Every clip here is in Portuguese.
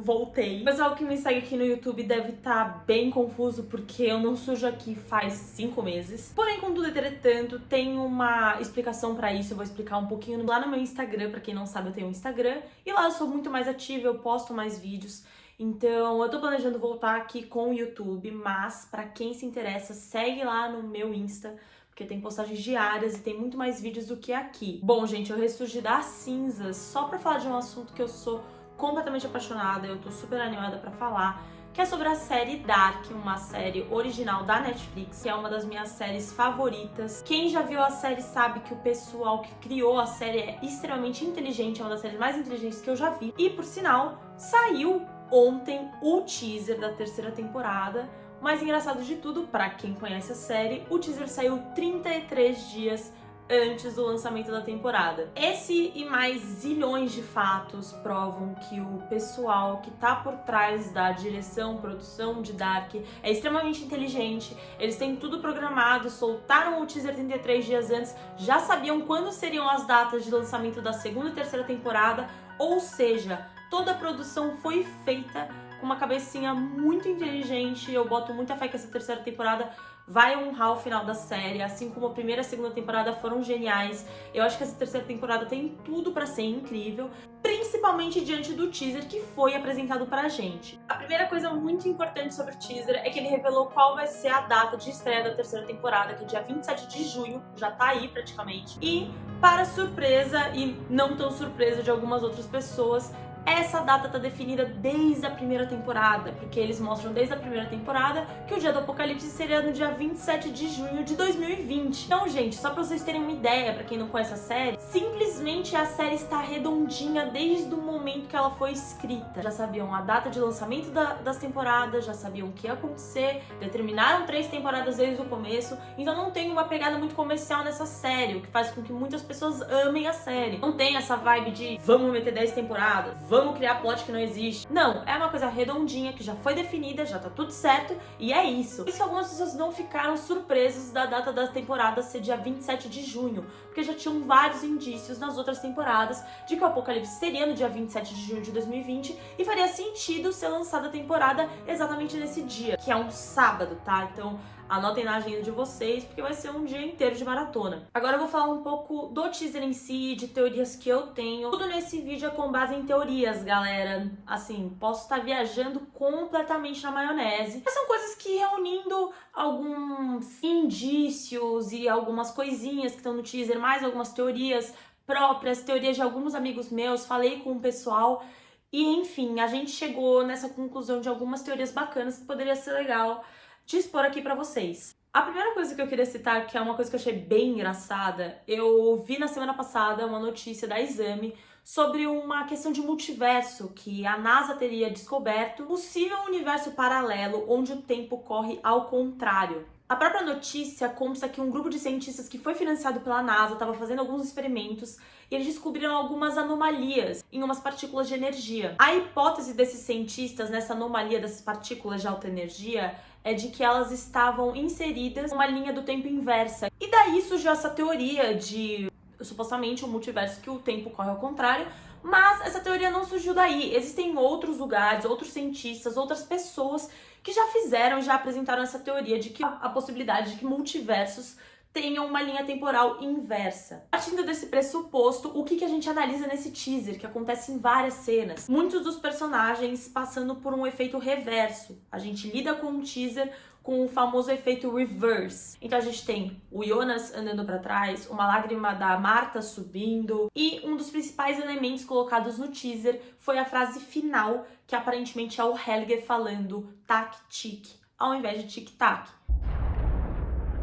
voltei. O pessoal que me segue aqui no YouTube deve estar bem confuso porque eu não sujo aqui faz 5 meses. Porém, contudo, entretanto, tem uma explicação pra isso. Eu vou explicar um pouquinho lá no meu Instagram. Pra quem não sabe, eu tenho um Instagram e lá eu sou muito mais ativa, eu posto mais vídeos. Então, eu tô planejando voltar aqui com o YouTube, mas pra quem se interessa, segue lá no meu Insta, porque tem postagens diárias e tem muito mais vídeos do que aqui. Bom, gente, eu ressurgi das cinzas só pra falar de um assunto que eu sou completamente apaixonada, eu tô super animada pra falar, que é sobre a série Dark, uma série original da Netflix, que é uma das minhas séries favoritas. Quem já viu a série sabe que o pessoal que criou a série é extremamente inteligente, é uma das séries mais inteligentes que eu já vi. E, por sinal, saiu ontem o teaser da terceira temporada. O mais engraçado de tudo, pra quem conhece a série, o teaser saiu 33 dias antes do lançamento da temporada. Esse e mais zilhões de fatos provam que o pessoal que tá por trás da direção, produção de Dark é extremamente inteligente. Eles têm tudo programado, soltaram o teaser 33 dias antes, já sabiam quando seriam as datas de lançamento da segunda e terceira temporada, ou seja, toda a produção foi feita com uma cabecinha muito inteligente. Eu boto muita fé que essa terceira temporada vai honrar o final da série, assim como a primeira e a segunda temporada foram geniais. Eu acho que essa terceira temporada tem tudo pra ser incrível, principalmente diante do teaser que foi apresentado pra gente. A primeira coisa muito importante sobre o teaser é que ele revelou qual vai ser a data de estreia da terceira temporada, que é dia 27 de junho, já tá aí praticamente. E, para surpresa e não tão surpresa de algumas outras pessoas, essa data tá definida desde a primeira temporada, porque eles mostram desde a primeira temporada que o dia do apocalipse seria no dia 27 de junho de 2020. Então, gente, só pra vocês terem uma ideia, pra quem não conhece a série, simplesmente a série está redondinha desde o momento que ela foi escrita. Já sabiam a data de lançamento das temporadas, já sabiam o que ia acontecer, determinaram 3 temporadas desde o começo, então não tem uma pegada muito comercial nessa série, o que faz com que muitas pessoas amem a série. Não tem essa vibe de vamos meter 10 temporadas, vamos criar plot que não existe. Não, é uma coisa redondinha que já foi definida, já tá tudo certo e é isso. Por isso que algumas pessoas não ficaram surpresas da data da temporada ser dia 27 de junho, porque já tinham vários indícios nas outras temporadas de que o apocalipse seria no dia 27 de junho de 2020 e faria sentido ser lançada a temporada exatamente nesse dia, que é um sábado, tá? Então anotem na agenda de vocês, porque vai ser um dia inteiro de maratona. Agora eu vou falar um pouco do teaser em si, de teorias que eu tenho. Tudo nesse vídeo é com base em teorias, galera. Assim, posso estar viajando completamente na maionese. Mas são coisas que, reunindo alguns indícios e algumas coisinhas que estão no teaser, mais algumas teorias próprias, teorias de alguns amigos meus, falei com o pessoal. E, enfim, a gente chegou nessa conclusão de algumas teorias bacanas que poderia ser legal de expor aqui pra vocês. A primeira coisa que eu queria citar, que é uma coisa que eu achei bem engraçada, eu vi na semana passada uma notícia da Exame sobre uma questão de multiverso, que a NASA teria descoberto um possível universo paralelo onde o tempo corre ao contrário. A própria notícia consta que um grupo de cientistas que foi financiado pela NASA estava fazendo alguns experimentos e eles descobriram algumas anomalias em umas partículas de energia. A hipótese desses cientistas nessa anomalia dessas partículas de alta energia é de que elas estavam inseridas numa linha do tempo inversa. E daí surgiu essa teoria de, supostamente, um multiverso que o tempo corre ao contrário, mas essa teoria não surgiu daí. Existem outros lugares, outros cientistas, outras pessoas que já fizeram, já apresentaram essa teoria de que a possibilidade de que multiversos tenham uma linha temporal inversa. Partindo desse pressuposto, o que a gente analisa nesse teaser, que acontece em várias cenas? Muitos dos personagens passando por um efeito reverso. A gente lida com um teaser com o famoso efeito reverse. Então a gente tem o Jonas andando para trás, uma lágrima da Marta subindo, e um dos principais elementos colocados no teaser foi a frase final, que aparentemente é o Helge falando tac-tic, ao invés de tic-tac.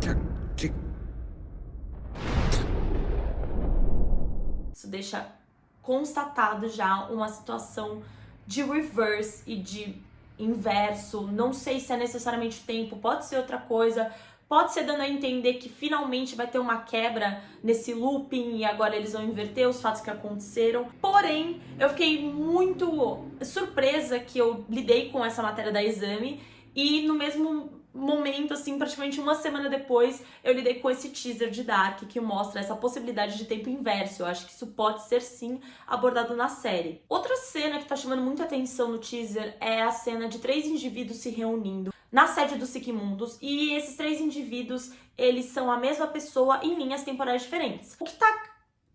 Tac-tic. Isso deixa constatado já uma situação de reverse e de inverso. Não sei se é necessariamente o tempo, pode ser outra coisa, pode ser dando a entender que finalmente vai ter uma quebra nesse looping e agora eles vão inverter os fatos que aconteceram. Porém, eu fiquei muito surpresa que eu lidei com essa matéria da Exame e no mesmo momento, assim, praticamente uma semana depois, eu lidei com esse teaser de Dark que mostra essa possibilidade de tempo inverso. Eu acho que isso pode ser, sim, abordado na série. Outra cena que tá chamando muita atenção no teaser é a cena de 3 indivíduos se reunindo na sede do Siquimundus, e esses 3 indivíduos, eles são a mesma pessoa em linhas temporais diferentes. O que tá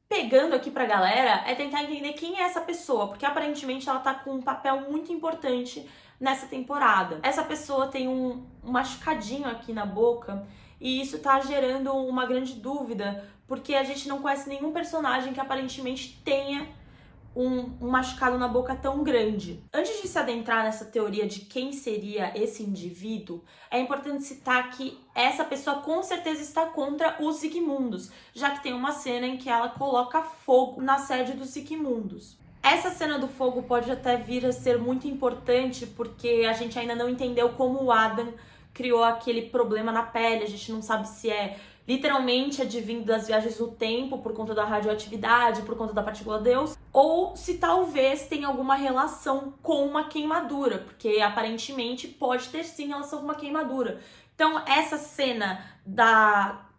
pegando aqui pra galera é tentar entender quem é essa pessoa, porque aparentemente ela tá com um papel muito importante nessa temporada. Essa pessoa tem um machucadinho aqui na boca e isso tá gerando uma grande dúvida, porque a gente não conhece nenhum personagem que aparentemente tenha um machucado na boca tão grande. Antes de se adentrar nessa teoria de quem seria esse indivíduo, é importante citar que essa pessoa com certeza está contra os Siquimundus, já que tem uma cena em que ela coloca fogo na sede dos Siquimundus. Essa cena do fogo pode até vir a ser muito importante porque a gente ainda não entendeu como o Adam criou aquele problema na pele. A gente não sabe se é literalmente advindo das viagens no tempo por conta da radioatividade, por conta da partícula Deus, ou se talvez tem alguma relação com uma queimadura, porque aparentemente pode ter sim relação com uma queimadura. Então essa cena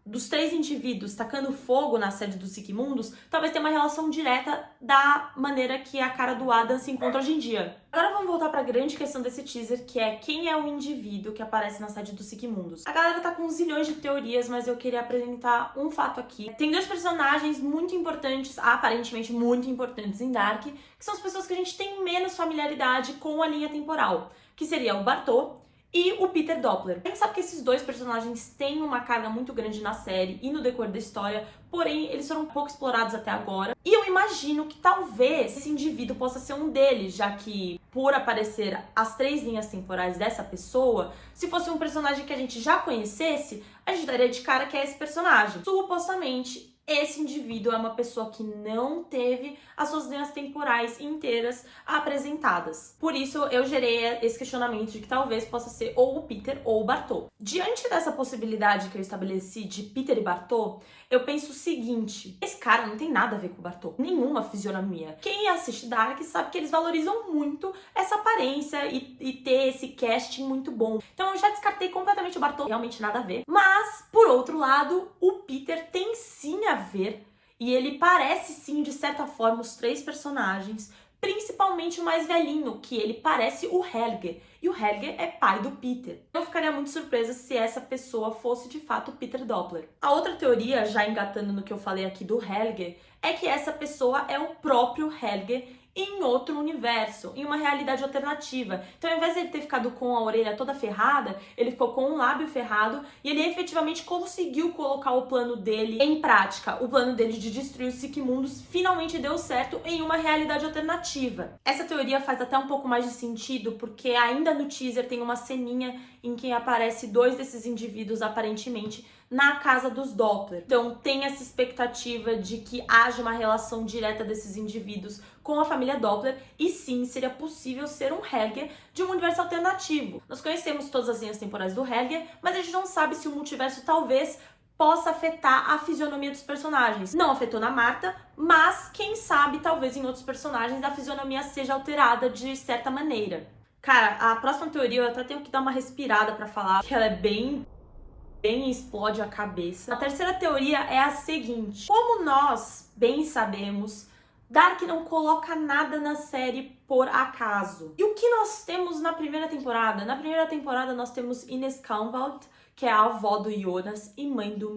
dos 3 indivíduos tacando fogo na sede dos Siquimundus talvez tenha uma relação direta da maneira que a cara do Adam se encontra hoje em dia. Agora vamos voltar para a grande questão desse teaser, que é quem é o indivíduo que aparece na sede dos Siquimundus. A galera tá com zilhões de teorias, mas eu queria apresentar um fato aqui. Tem 2 personagens muito importantes, aparentemente muito importantes em Dark, que são as pessoas que a gente tem menos familiaridade com a linha temporal, que seria o Bartô e o Peter Doppler. A gente sabe que esses 2 personagens têm uma carga muito grande na série e no decorrer da história, porém eles foram pouco explorados até agora. E eu imagino que talvez esse indivíduo possa ser um deles, já que por aparecer as 3 linhas temporais dessa pessoa, se fosse um personagem que a gente já conhecesse, a gente daria de cara que é esse personagem. Supostamente, esse indivíduo é uma pessoa que não teve as suas linhas temporais inteiras apresentadas. Por isso, eu gerei esse questionamento de que talvez possa ser ou o Peter ou o Bartô. Diante dessa possibilidade que eu estabeleci de Peter e Bartô, eu penso o seguinte: esse cara não tem nada a ver com o Bartô, nenhuma fisionomia. Quem assiste Dark sabe que eles valorizam muito essa aparência e ter esse casting muito bom. Então eu já descartei completamente o Bartô, realmente nada a ver. Mas, por outro lado, o Peter tem sim a ver, e ele parece sim, de certa forma, os 3 personagens, principalmente o mais velhinho, que ele parece o Helge, e o Helge é pai do Peter. Eu ficaria muito surpresa se essa pessoa fosse de fato o Peter Doppler. A outra teoria, já engatando no que eu falei aqui do Helge, é que essa pessoa é o próprio Helge em outro universo, em uma realidade alternativa. Então, ao invés de ele ter ficado com a orelha toda ferrada, ele ficou com um lábio ferrado e ele efetivamente conseguiu colocar o plano dele em prática. O plano dele de destruir os Siquimundus finalmente deu certo em uma realidade alternativa. Essa teoria faz até um pouco mais de sentido, porque ainda no teaser tem uma ceninha em que aparece 2 desses indivíduos aparentemente na casa dos Doppler. Então tem essa expectativa de que haja uma relação direta desses indivíduos com a família Doppler, e sim, seria possível ser um Helge de um universo alternativo. Nós conhecemos todas as linhas temporais do Helge, mas a gente não sabe se o multiverso talvez possa afetar a fisionomia dos personagens. Não afetou na Marta, mas quem sabe talvez em outros personagens a fisionomia seja alterada de certa maneira. Cara, a próxima teoria eu até tenho que dar uma respirada pra falar, que ela é bem explode a cabeça. A terceira teoria é a seguinte: como nós bem sabemos, Dark não coloca nada na série por acaso. E o que nós temos na primeira temporada? Na primeira temporada nós temos Ines Kahnwald, que é a avó do Jonas e mãe do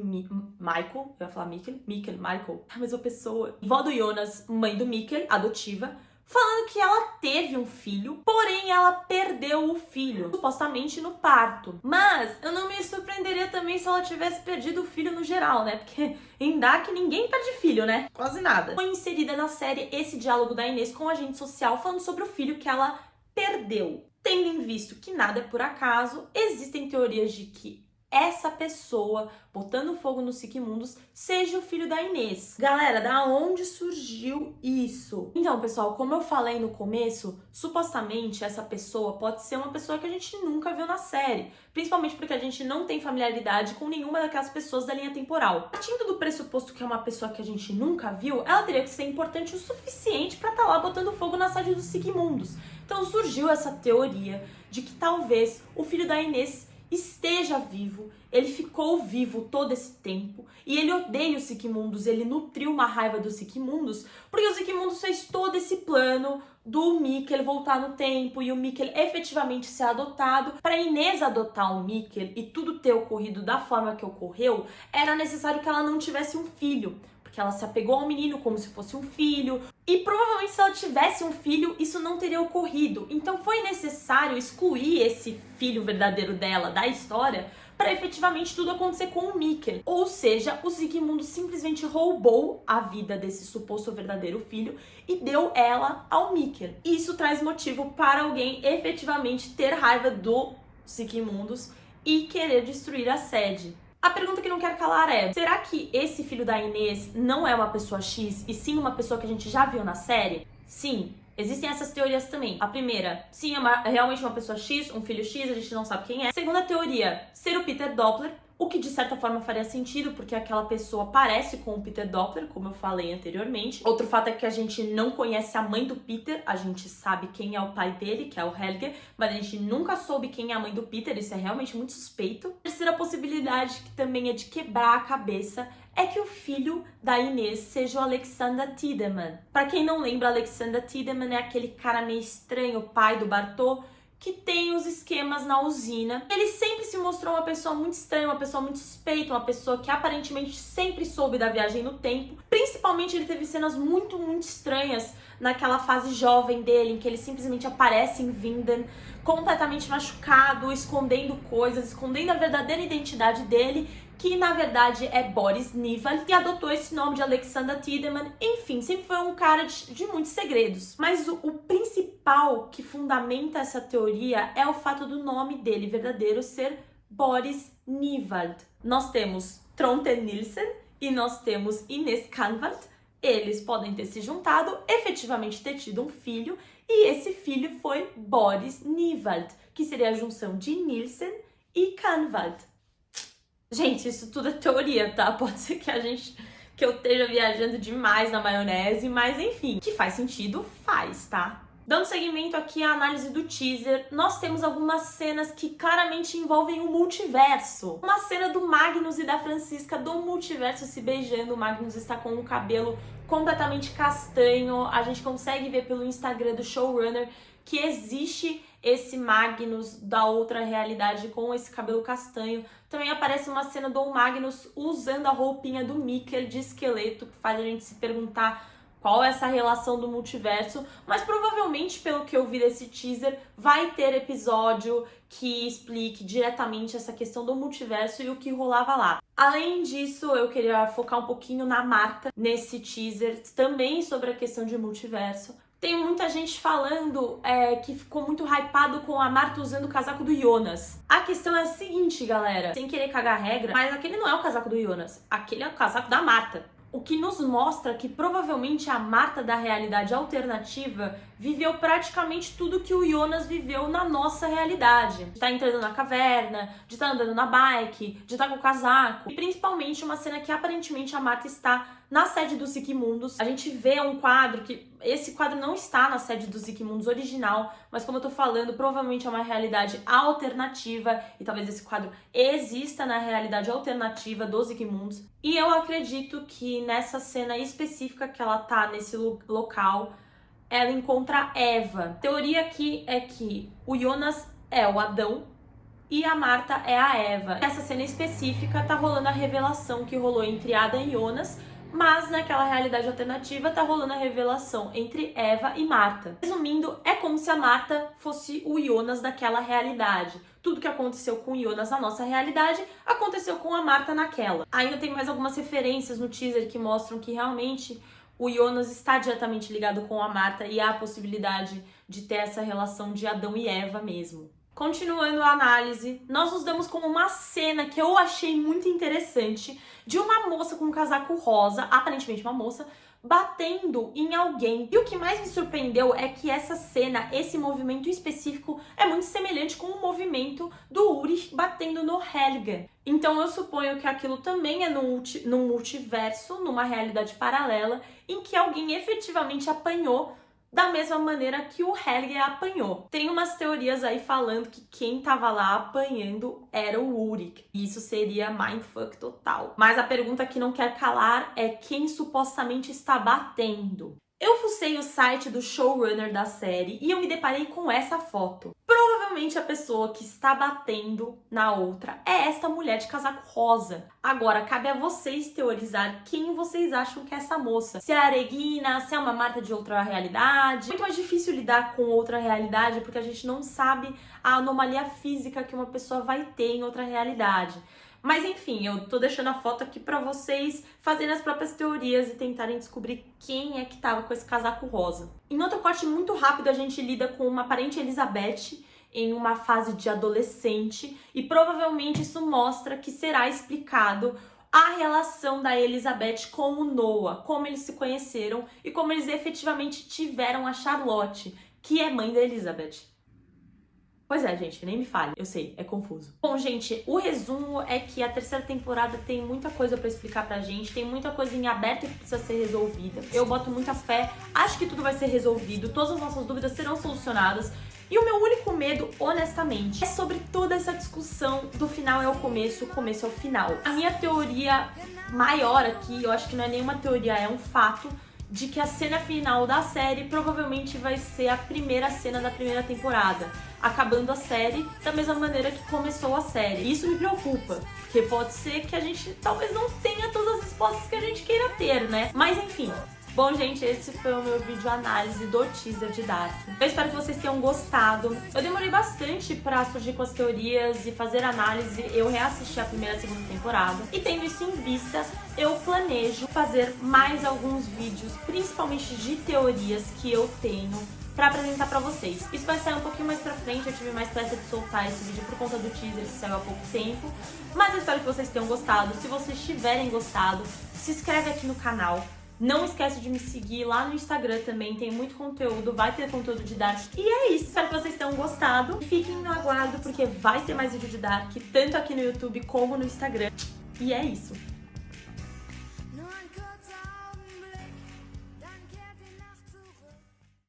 Michael. Eu ia falar Michael. A mesma pessoa. Vó do Jonas, mãe do Mikkel, adotiva, falando que ela teve um filho, porém ela perdeu o filho, supostamente no parto. Mas eu não me surpreenderia também se ela tivesse perdido o filho no geral, né? Porque em Dark ninguém perde filho, né? Quase nada. Foi inserida na série esse diálogo da Inês com o agente social falando sobre o filho que ela perdeu. Tendo em visto que nada é por acaso, existem teorias de que essa pessoa botando fogo nos Siquimundus seja o filho da Inês. Galera, da onde surgiu isso? Então, pessoal, como eu falei no começo, supostamente essa pessoa pode ser uma pessoa que a gente nunca viu na série, principalmente porque a gente não tem familiaridade com nenhuma daquelas pessoas da linha temporal. Partindo do pressuposto que é uma pessoa que a gente nunca viu, ela teria que ser importante o suficiente pra estar lá botando fogo na sede dos Siquimundus. Então surgiu essa teoria de que talvez o filho da Inês esteja vivo, ele ficou vivo todo esse tempo e ele odeia os Sigmundos, ele nutriu uma raiva dos Sigmundos, porque os Sigmundos fez todo esse plano do Mikkel voltar no tempo e o Mikkel efetivamente ser adotado. Para Inês adotar o Mikkel e tudo ter ocorrido da forma que ocorreu, era necessário que ela não tivesse um filho, porque ela se apegou ao menino como se fosse um filho, e provavelmente se ela tivesse um filho, isso não teria ocorrido. Então foi necessário excluir esse filho verdadeiro dela da história para efetivamente tudo acontecer com o Mikkel. Ou seja, o Sigmundo simplesmente roubou a vida desse suposto verdadeiro filho e deu ela ao Mikkel. Isso traz motivo para alguém efetivamente ter raiva do Sigmundos e querer destruir a sede. A pergunta que não quero calar é: será que esse filho da Inês não é uma pessoa X e sim uma pessoa que a gente já viu na série? Sim, existem essas teorias também. A primeira, sim, é realmente uma pessoa X, um filho X, a gente não sabe quem é. Segunda teoria, ser o Peter Doppler, o que de certa forma faria sentido, porque aquela pessoa parece com o Peter Doppler, como eu falei anteriormente. Outro fato é que a gente não conhece a mãe do Peter, a gente sabe quem é o pai dele, que é o Helge, mas a gente nunca soube quem é a mãe do Peter, isso é realmente muito suspeito. A terceira possibilidade, que também é de quebrar a cabeça, é que o filho da Inês seja o Alexander Tiedemann. Pra quem não lembra, Alexander Tiedemann é aquele cara meio estranho, o pai do Bartô, que tem os esquemas na usina. Ele sempre se mostrou uma pessoa muito estranha, uma pessoa muito suspeita, uma pessoa que aparentemente sempre soube da viagem no tempo. Principalmente ele teve cenas muito estranhas naquela fase jovem dele, em que ele simplesmente aparece em Vinden, completamente machucado, escondendo coisas, escondendo a verdadeira identidade dele, que na verdade é Boris Nivald, e adotou esse nome de Alexander Tiedemann. Enfim, sempre foi um cara de muitos segredos. Mas o principal que fundamenta essa teoria é o fato do nome dele verdadeiro ser Boris Nivald. Nós temos Tronte Nielsen e nós temos Inês Canvald. Eles podem ter se juntado, efetivamente ter tido um filho, e esse filho foi Boris Nivald, que seria a junção de Nielsen e Canvald. Gente, isso tudo é teoria, tá? Pode ser que eu esteja viajando demais na maionese, mas enfim, que faz sentido, faz, tá? Dando seguimento aqui à análise do teaser, nós temos algumas cenas que claramente envolvem o multiverso. Uma cena do Magnus e da Francisca do multiverso se beijando. O Magnus está com o cabelo completamente castanho. A gente consegue ver pelo Instagram do showrunner que existe esse Magnus da outra realidade com esse cabelo castanho. Também aparece uma cena do Magnus usando a roupinha do Mikkel de esqueleto, que faz a gente se perguntar qual é essa relação do multiverso, mas provavelmente, pelo que eu vi desse teaser, vai ter episódio que explique diretamente essa questão do multiverso e o que rolava lá. Além disso, eu queria focar um pouquinho na Marta nesse teaser, também sobre a questão de multiverso. Tem muita gente falando que ficou muito hypado com a Marta usando o casaco do Jonas. A questão é a seguinte, galera, sem querer cagar a regra, mas aquele não é o casaco do Jonas, aquele é o casaco da Marta. O que nos mostra que provavelmente a Marta da realidade alternativa viveu praticamente tudo que o Jonas viveu na nossa realidade. De estar entrando na caverna, de estar andando na bike, de estar com o casaco. E principalmente uma cena que aparentemente a Marta está na sede dos Sigmundos. A gente vê um quadro que... Esse quadro não está na sede dos Sigmundos original, mas como eu tô falando, provavelmente é uma realidade alternativa e talvez esse quadro exista na realidade alternativa dos Sigmundos. E eu acredito que nessa cena específica que ela tá nesse local, ela encontra Eva. A teoria aqui é que o Jonas é o Adão e a Marta é a Eva. Nessa cena específica tá rolando a revelação que rolou entre Adam e Jonas, mas naquela realidade alternativa tá rolando a revelação entre Eva e Marta. Resumindo, é como se a Marta fosse o Jonas daquela realidade. Tudo que aconteceu com o Jonas na nossa realidade aconteceu com a Marta naquela. Ainda tem mais algumas referências no teaser que mostram que realmente o Jonas está diretamente ligado com a Marta e há a possibilidade de ter essa relação de Adão e Eva mesmo. Continuando a análise, nós nos damos com uma cena que eu achei muito interessante de uma moça com um casaco rosa, aparentemente uma moça, batendo em alguém. E o que mais me surpreendeu é que essa cena, esse movimento específico, é muito semelhante com o movimento do Ulrich batendo no Helge. Então eu suponho que aquilo também é num multiverso, numa realidade paralela, em que alguém efetivamente apanhou da mesma maneira que o Helge apanhou. Tem umas teorias aí falando que quem tava lá apanhando era o Ulrich. Isso seria mindfuck total. Mas a pergunta que não quer calar é quem supostamente está batendo. Eu fucei o site do showrunner da série e eu me deparei com essa foto. Provavelmente a pessoa que está batendo na outra é esta mulher de casaco rosa. Agora, cabe a vocês teorizar quem vocês acham que é essa moça. Se é a Regina, se é uma marca de outra realidade. Muito mais difícil lidar com outra realidade porque a gente não sabe a anomalia física que uma pessoa vai ter em outra realidade. Mas enfim, eu tô deixando a foto aqui pra vocês fazerem as próprias teorias e tentarem descobrir quem é que tava com esse casaco rosa. Em outro corte muito rápido, a gente lida com uma parente Elizabeth em uma fase de adolescente e provavelmente isso mostra que será explicado a relação da Elizabeth com o Noah, como eles se conheceram e como eles efetivamente tiveram a Charlotte, que é mãe da Elizabeth. Pois é, gente, nem me fale. Eu sei, é confuso. Bom, gente, o resumo é que a terceira temporada tem muita coisa pra explicar pra gente, tem muita coisa em aberto que precisa ser resolvida. Eu boto muita fé, acho que tudo vai ser resolvido, todas as nossas dúvidas serão solucionadas. E o meu único medo, honestamente, é sobre toda essa discussão do final é o começo é o final. A minha teoria maior aqui, eu acho que não é nenhuma teoria, é um fato, de que a cena final da série provavelmente vai ser a primeira cena da primeira temporada, acabando a série da mesma maneira que começou a série. Isso me preocupa, porque pode ser que a gente talvez não tenha todas as respostas que a gente queira ter, né? Mas enfim. Bom, gente, esse foi o meu vídeo análise do teaser de Dark. Eu espero que vocês tenham gostado. Eu demorei bastante pra surgir com as teorias e fazer análise. Eu reassisti a primeira e a segunda temporada. E tendo isso em vista, eu planejo fazer mais alguns vídeos, principalmente de teorias que eu tenho pra apresentar pra vocês. Isso vai sair um pouquinho mais pra frente, eu tive mais pressa de soltar esse vídeo por conta do teaser que saiu há pouco tempo. Mas eu espero que vocês tenham gostado. Se vocês tiverem gostado, se inscreve aqui no canal. Não esquece de me seguir lá no Instagram também, tem muito conteúdo, vai ter conteúdo de Dark. E é isso, espero que vocês tenham gostado. Fiquem no aguardo porque vai ter mais vídeo de Dark, tanto aqui no YouTube como no Instagram. E é isso.